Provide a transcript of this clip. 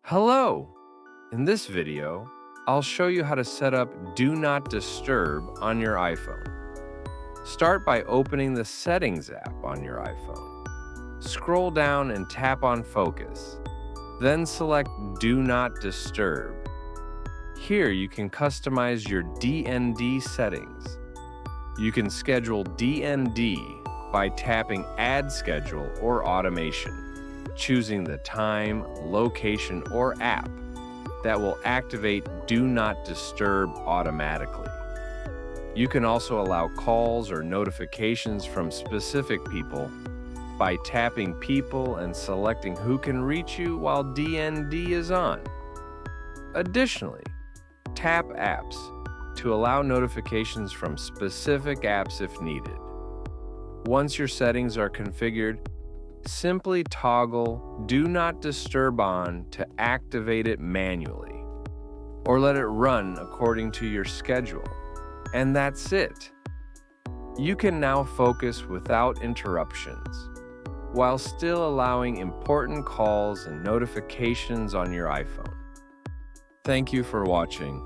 Hello! In this video, I'll show you how to set up Do Not Disturb on your iPhone. Start by opening the Settings app on your iPhone. Scroll down and tap on Focus. Then select Do Not Disturb. Here you can customize your DND settings. You can schedule DND by tapping Add Schedule or Automation, choosing the time, location, or app that will activate Do Not Disturb automatically. You can also allow calls or notifications from specific people by tapping People and selecting who can reach you while DND is on. Additionally, tap Apps to allow notifications from specific apps if needed. Once your settings are configured, simply toggle Do Not Disturb on to activate it manually, or let it run according to your schedule. And that's it. You can now focus without interruptions, while still allowing important calls and notifications on your iPhone. Thank you for watching.